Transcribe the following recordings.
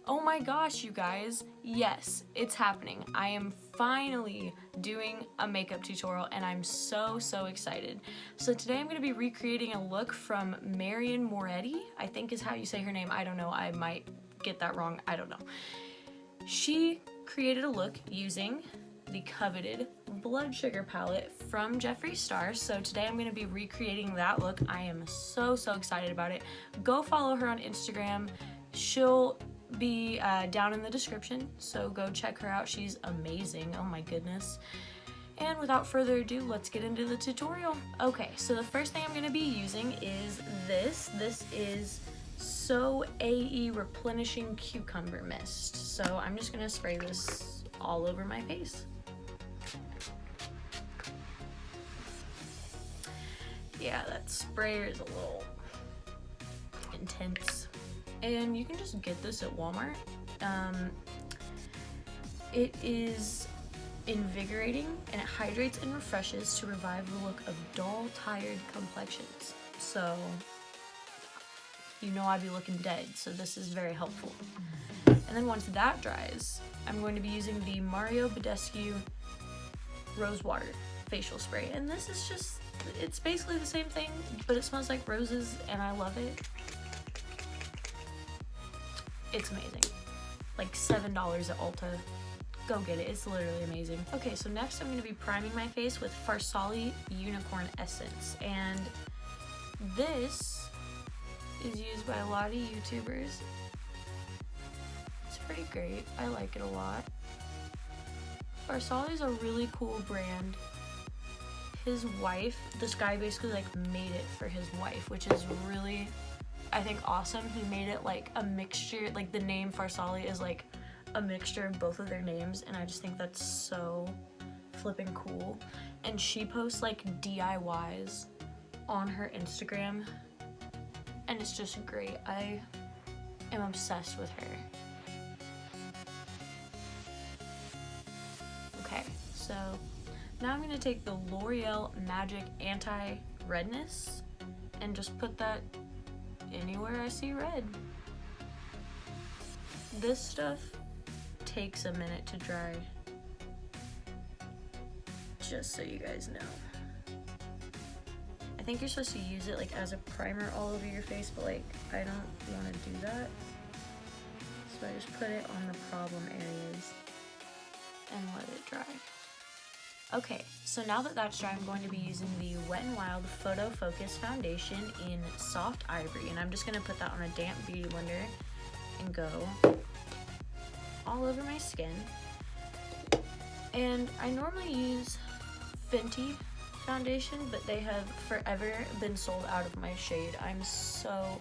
Oh my gosh, you guys, yes, it's happening. I am finally doing a makeup tutorial and I'm so excited. So today I'm going to be recreating a look from Marion Moretti, I think is how you say her name. I don't know, I might get that wrong, I don't know. She created a look using the coveted Blood Sugar palette from Jeffree Star. So today I'm going to be recreating that look. I am so excited about it. Go follow her on Instagram. She'll be down in the description, so go check her out. She's amazing. Oh my goodness. And without further ado, let's get into the tutorial. Okay, so the first thing I'm going to be using is this. This is So AE Replenishing Cucumber Mist. So I'm just going to spray this all over my face. Yeah, that sprayer is a little intense. And you can just get this at Walmart. It is invigorating and it hydrates and refreshes to revive the look of dull, tired complexions. So, you know I'd be looking dead, so this is very helpful. And then once that dries, I'm going to be using the Mario Badescu Rose Water Facial Spray. And this is just, it's basically the same thing, but it smells like roses and I love it. It's amazing. Like $7 at Ulta. Go get it. It's literally amazing. Okay, so next I'm going to be priming my face with Farsali Unicorn Essence. And this is used by a lot of YouTubers. It's pretty great. I like it a lot. Farsali is a really cool brand. His wife, this guy basically like made it for his wife, which is really, I think, awesome. He made it like a mixture, like the name Farsali is like a mixture of both of their names, and I just think that's so flipping cool. And she posts like DIYs on her Instagram, and it's just great. I am obsessed with her. Okay, so now I'm gonna take the L'Oreal Magic Anti-Redness and just put that anywhere I see red. This stuff takes a minute to dry, just so you guys know. I think you're supposed to use it like as a primer all over your face, but like I don't want to do that, so I just put it on the problem areas and let it dry. Okay, so now that that's dry, I'm going to be using the Wet n Wild Photo Focus Foundation in Soft Ivory, and I'm just going to put that on a damp beauty blender and go all over my skin. And I normally use Fenty foundation, but they have forever been sold out of my shade. I'm so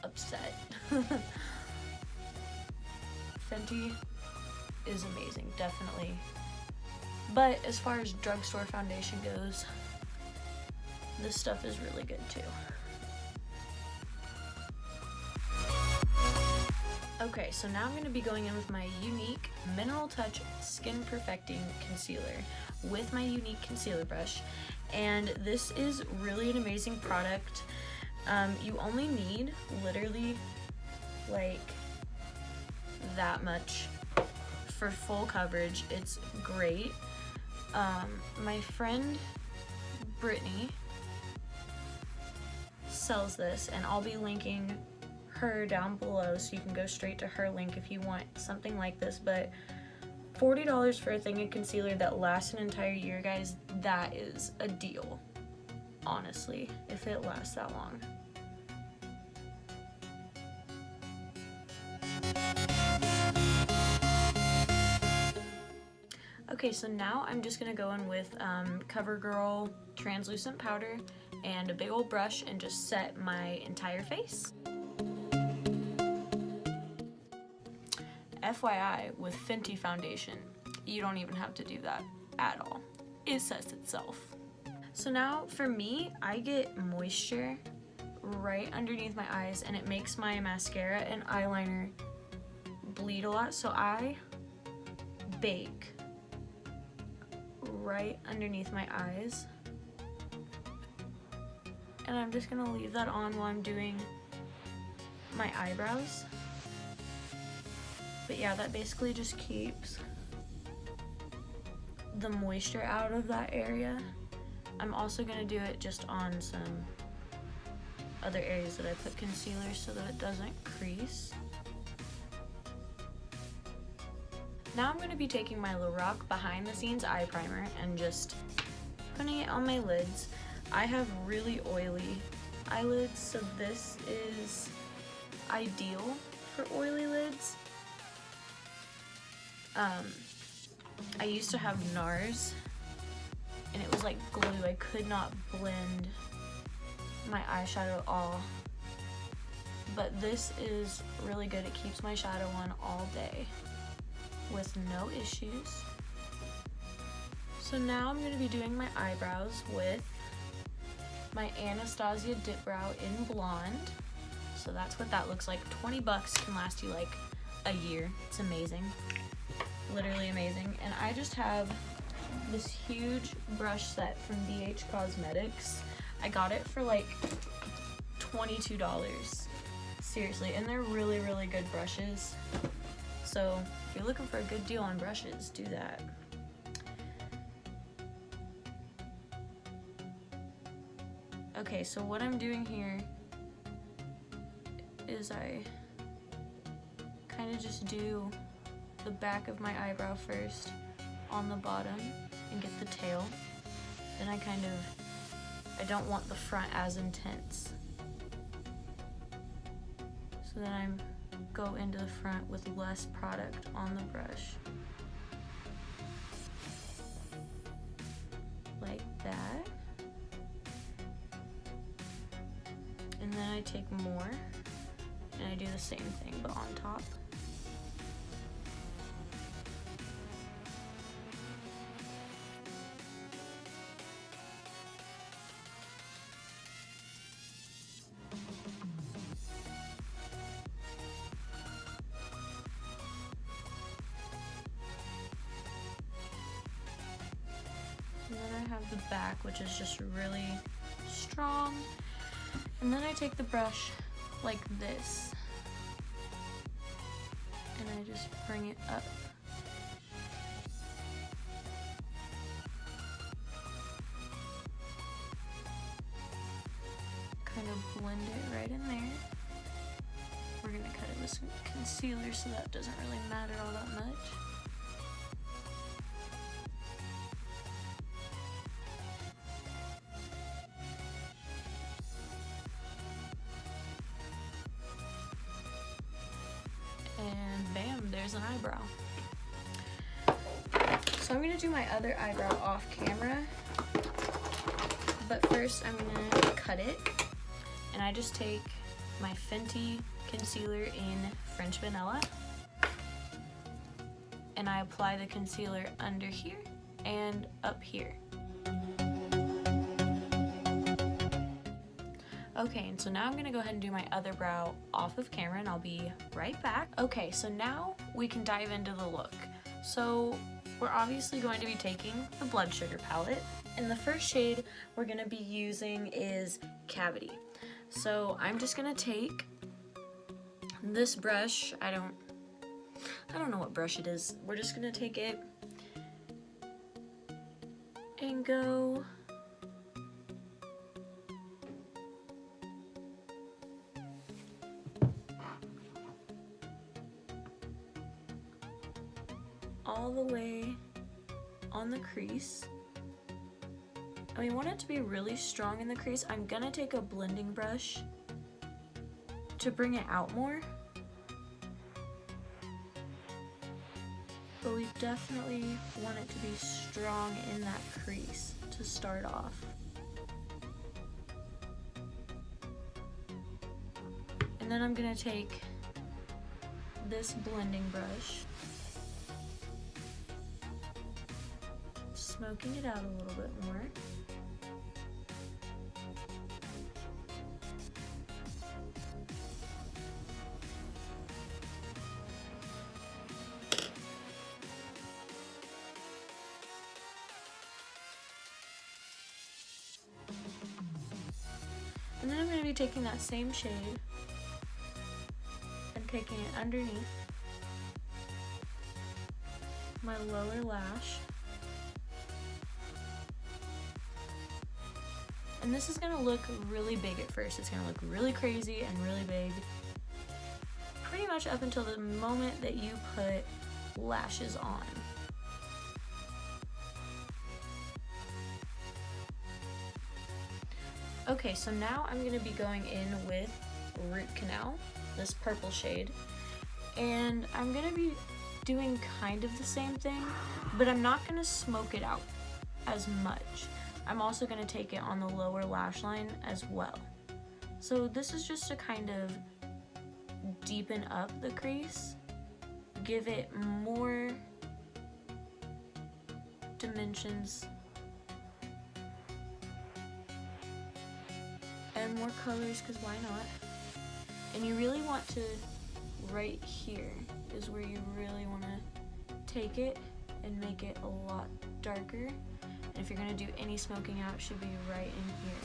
upset. Fenty is amazing, definitely. But as far as drugstore foundation goes, this stuff is really good too. Okay, so now I'm going to be going in with my Unique Mineral Touch Skin Perfecting Concealer with my Unique Concealer Brush. And this is really an amazing product. You only need literally like that much for full coverage. It's great. My friend Brittany sells this, and I'll be linking her down below so you can go straight to her link if you want something like this. But $40 for a thing of concealer that lasts an entire year, guys, that is a deal, honestly, if it lasts that long. Okay, so now I'm just gonna go in with CoverGirl translucent powder and a big old brush and just set my entire face. FYI, with Fenty foundation, you don't even have to do that at all. It sets itself. So now for me, I get moisture right underneath my eyes, and it makes my mascara and eyeliner bleed a lot, so I bake right underneath my eyes, and I'm just gonna leave that on while I'm doing my eyebrows. But yeah, that basically just keeps the moisture out of that area. I'm also gonna do it just on some other areas that I put concealer so that it doesn't crease. Now I'm gonna be taking my Lorac Behind the Scenes eye primer and just putting it on my lids. I have really oily eyelids, so this is ideal for oily lids. I used to have NARS and it was like glue. I could not blend my eyeshadow at all. But this is really good. It keeps my shadow on all day with no issues. So now I'm going to be doing my eyebrows with my Anastasia Dip Brow in Blonde. So that's what that looks like. 20 bucks can last you like a year. It's amazing. Literally amazing. And I just have this huge brush set from BH Cosmetics. I got it for like $22. Seriously, and they're really, really good brushes. So if you're looking for a good deal on brushes, do that. Okay, so what I'm doing here is I kind of just do the back of my eyebrow first on the bottom and get the tail. Then I don't want the front as intense. So then I go into the front with less product on the brush. Like that. And then I take more and I do the same thing but on top. And then I have the back, which is just really strong. And then I take the brush like this. And I just bring it up. Kind of blend it right in there. We're gonna cut it with some concealer so that doesn't really matter all that much. And bam, there's an eyebrow. So I'm gonna do my other eyebrow off camera, but first I'm gonna cut it, and I just take my Fenty concealer in French Vanilla, and I apply the concealer under here and up here. Okay, and so now I'm gonna go ahead and do my other brow off of camera, and I'll be right back. Okay, so now we can dive into the look. So we're obviously going to be taking the Blood Sugar palette, and the first shade we're gonna be using is Cavity. So I'm just gonna take this brush. I don't know what brush it is. We're just gonna take it and go all the way on the crease. And we want it to be really strong in the crease. I'm gonna take a blending brush to bring it out more. But we definitely want it to be strong in that crease to start off. And then I'm gonna take this blending brush, smoking it out a little bit more. And then I'm going to be taking that same shade and taking it underneath my lower lash. And this is gonna look really big at first. It's gonna look really crazy and really big. Pretty much up until the moment that you put lashes on. Okay, so now I'm gonna be going in with Root Canal, this purple shade. And I'm gonna be doing kind of the same thing, but I'm not gonna smoke it out as much. I'm also gonna take it on the lower lash line as well. So this is just to kind of deepen up the crease, give it more dimensions and more colors, because why not? And you really want to, right here is where you really want to take it and make it a lot darker. And if you're going to do any smoking out, it should be right in here.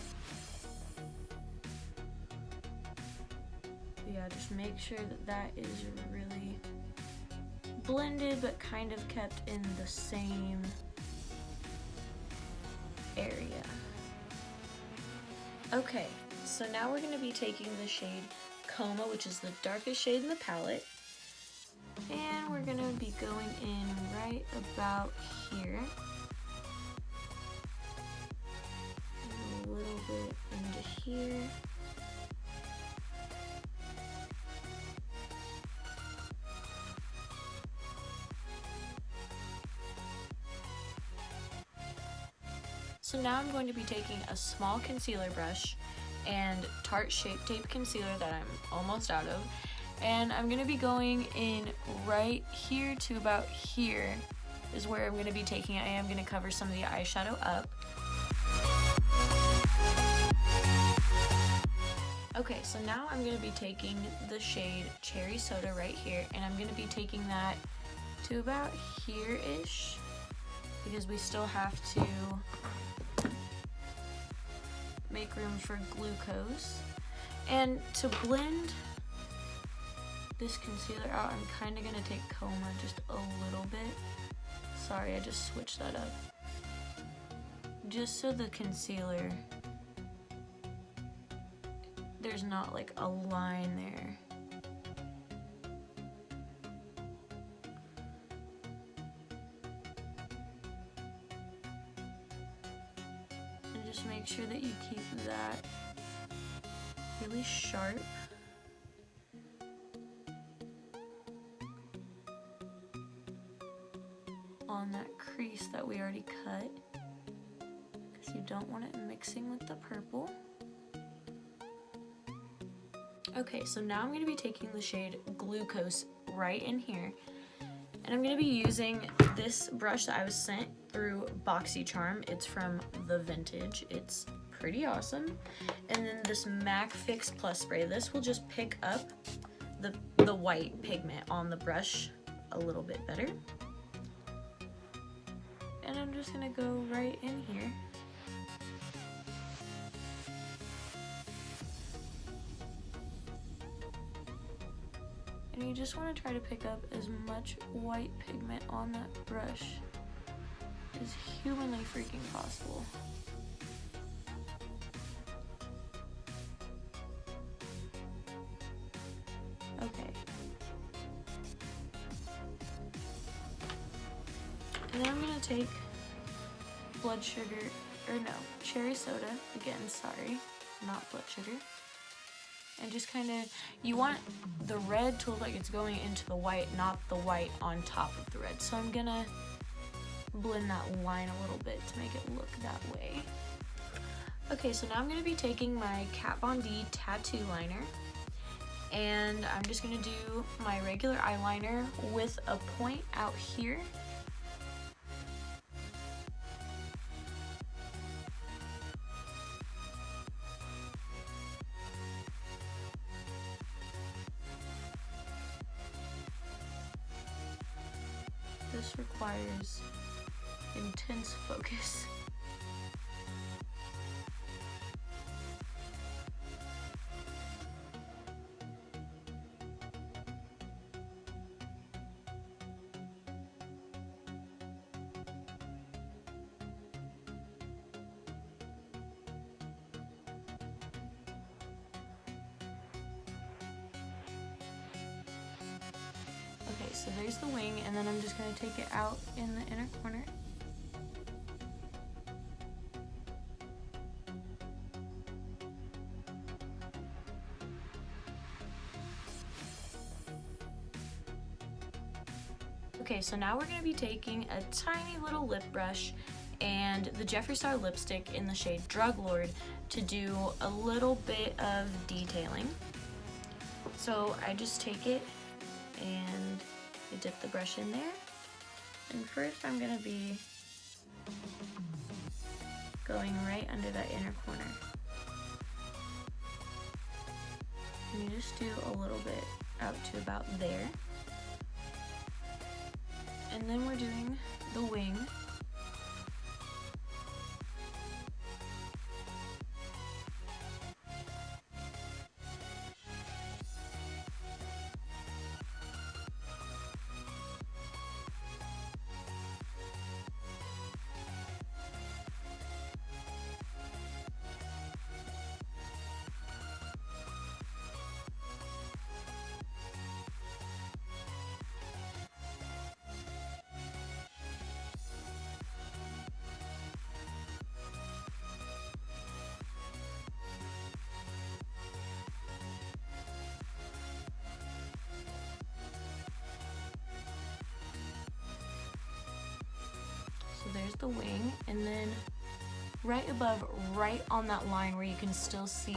But yeah, just make sure that that is really blended but kind of kept in the same area. Okay, so now we're going to be taking the shade Coma, which is the darkest shade in the palette, and we're going to be going in right about here, and a little bit into here. So now I'm going to be taking a small concealer brush and Tarte Shape Tape concealer that I'm almost out of, and I'm going to be going in right here to about here is where I'm going to be taking it. I am going to cover some of the eyeshadow up. Okay, so now I'm going to be taking the shade Cherry Soda right here, and I'm going to be taking that to about here-ish, because we still have to make room for glucose. And to blend this concealer out, I'm kind of going to take Coma just a little bit. Sorry, I just switched that up. Just so the concealer, there's not like a line there. Just make sure that you keep that really sharp. On that crease that we already cut, because you don't want it mixing with the purple. Okay, so now I'm going to be taking the shade Glucose right in here, and I'm going to be using this brush that I was sent through BoxyCharm. It's from The Vintage. It's pretty awesome. And then this MAC Fix Plus spray. This will just pick up the white pigment on the brush a little bit better. And I'm just going to go right in here. And you just want to try to pick up as much white pigment on that brush as humanly freaking possible. Okay. And then I'm gonna take blood sugar, or no, cherry soda, again, sorry, not blood sugar. And just kind of, you want the red to look like it's going into the white, not the white on top of the red. So I'm gonna blend that line a little bit to make it look that way. Okay, so now I'm gonna be taking my Kat Von D tattoo liner, and I'm just gonna do my regular eyeliner with a point out here. This requires intense focus. so there's the wing, and then I'm just going to take it out in the inner corner. Okay, so now we're going to be taking a tiny little lip brush and the Jeffree Star lipstick in the shade Drug Lord to do a little bit of detailing. So I just take it and I dip the brush in there. And first I'm going to be going right under that inner corner. And you just do a little bit out to about there. And then we're doing the wing. So there's the wing, and then right above, right on that line where you can still see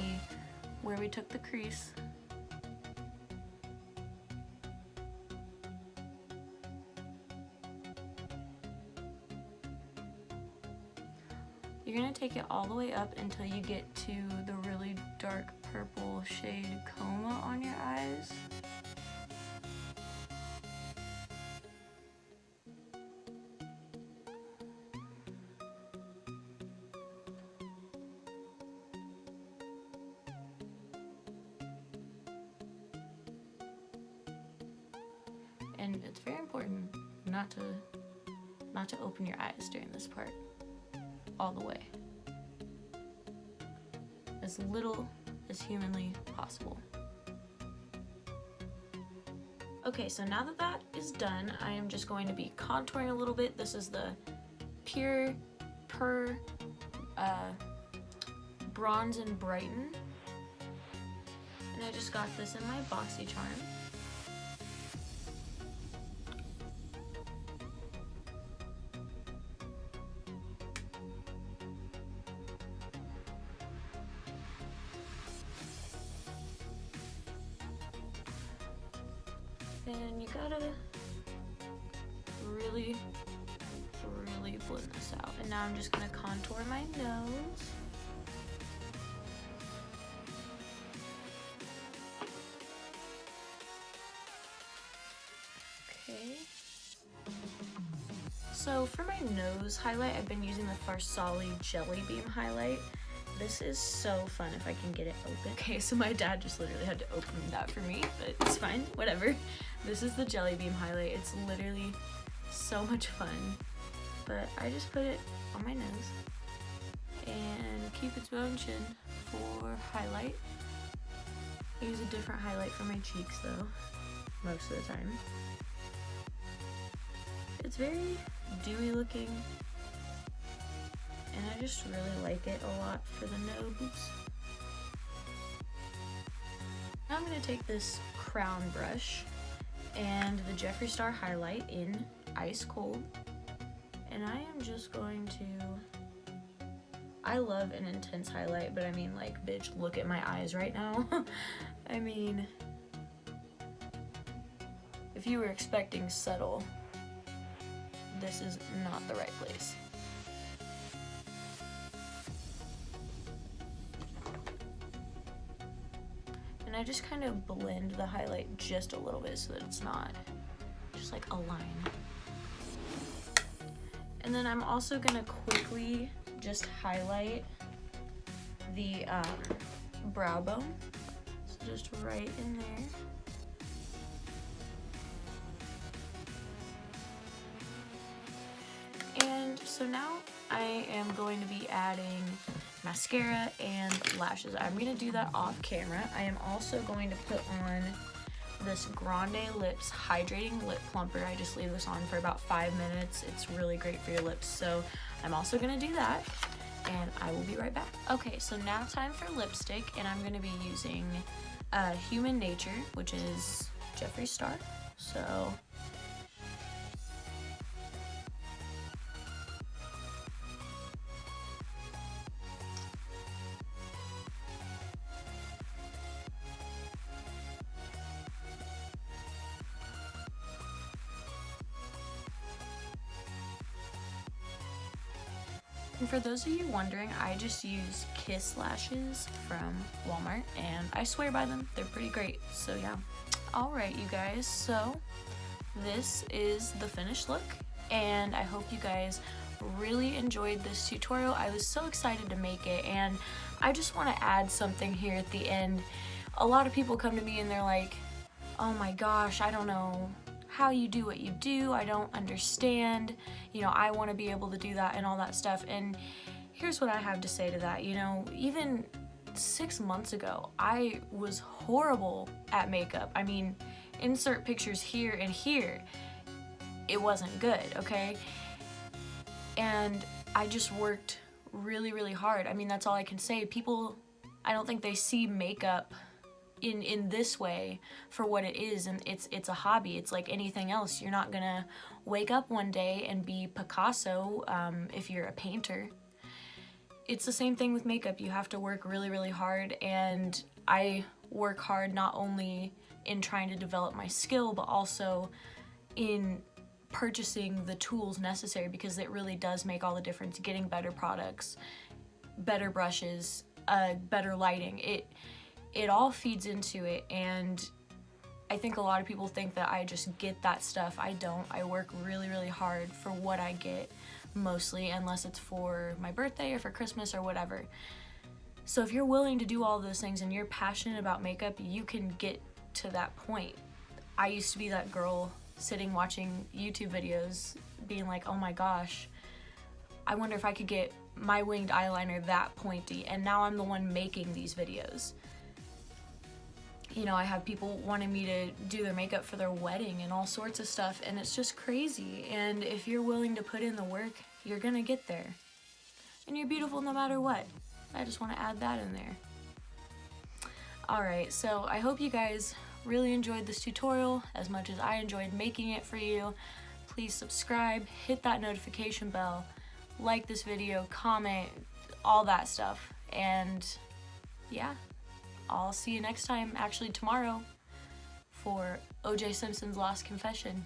where we took the crease, you're going to take it all the way up until you get to the really dark purple shade Coma on your eyes. And it's very important not to open your eyes during this part all the way. As little as humanly possible. Okay, so now that that is done, I am just going to be contouring a little bit. This is the Pure Bronze and Brighten. And I just got this in my BoxyCharm. And you gotta really blend this out. And now I'm just gonna contour my nose. Okay. So for my nose highlight, I've been using the Farsali Jelly Beam highlight. This is so fun if I can get it open. Okay, so my dad just literally had to open that for me, but it's fine, whatever. This is the Jelly Beam highlight. It's literally so much fun. But I just put it on my nose and Cupid's bow and chin for highlight. I use a different highlight for my cheeks though, most of the time. It's very dewy looking. And I just really like it a lot for the nose. Now I'm going to take this crown brush and the Jeffree Star highlight in Ice Cold. And I am just going to... I love an intense highlight, but I mean, like, bitch, look at my eyes right now. I mean, if you were expecting subtle, this is not the right place. And I just kind of blend the highlight just a little bit so that it's not just like a line. And then I'm also gonna quickly just highlight the brow bone. So just right in there. And so now I am going to be adding mascara and lashes. I'm going to do that off camera. I am also going to put on this Grande Lips Hydrating Lip Plumper. I just leave this on for about 5 minutes. It's really great for your lips, so I'm also gonna do that, and I will be right back. Okay, so now time for lipstick, and I'm gonna be using Human Nature, which is Jeffree Star. So and for those of you wondering, I just use Kiss lashes from Walmart, and I swear by them. They're pretty great, so yeah. Alright, you guys, so this is the finished look, and I hope you guys really enjoyed this tutorial. I was so excited to make it, and I just want to add something here at the end. A lot of people come to me and they're like, oh my gosh, I don't know how you do what you do, I don't understand, you know, I want to be able to do that and all that stuff. And here's what I have to say to that. You know, even 6 months ago, I was horrible at makeup. I mean, insert pictures here and here. It wasn't good, okay? And I just worked really, really hard. I mean, that's all I can say. People, I don't think they see makeup in this way for what it is, and it's a hobby. It's like anything else. You're not gonna wake up one day and be Picasso if you're a painter. It's the same thing with makeup. You have to work really, really hard, and I work hard not only in trying to develop my skill, but also in purchasing the tools necessary, because it really does make all the difference. Getting better products, better brushes, better lighting. It all feeds into it, and I think a lot of people think that I just get that stuff. I don't. I work really, really hard for what I get, mostly, unless it's for my birthday or for Christmas or whatever. So if you're willing to do all those things and you're passionate about makeup, you can get to that point. I used to be that girl sitting watching YouTube videos being like, oh my gosh, I wonder if I could get my winged eyeliner that pointy, and now I'm the one making these videos. You know, I have people wanting me to do their makeup for their wedding and all sorts of stuff, and it's just crazy. And if you're willing to put in the work, you're gonna get there. And you're beautiful no matter what. I just want to add that in there. Alright, so I hope you guys really enjoyed this tutorial as much as I enjoyed making it for you. Please subscribe, hit that notification bell, like this video, comment, all that stuff. And yeah. I'll see you next time, actually tomorrow, for O.J. Simpson's Lost Confession.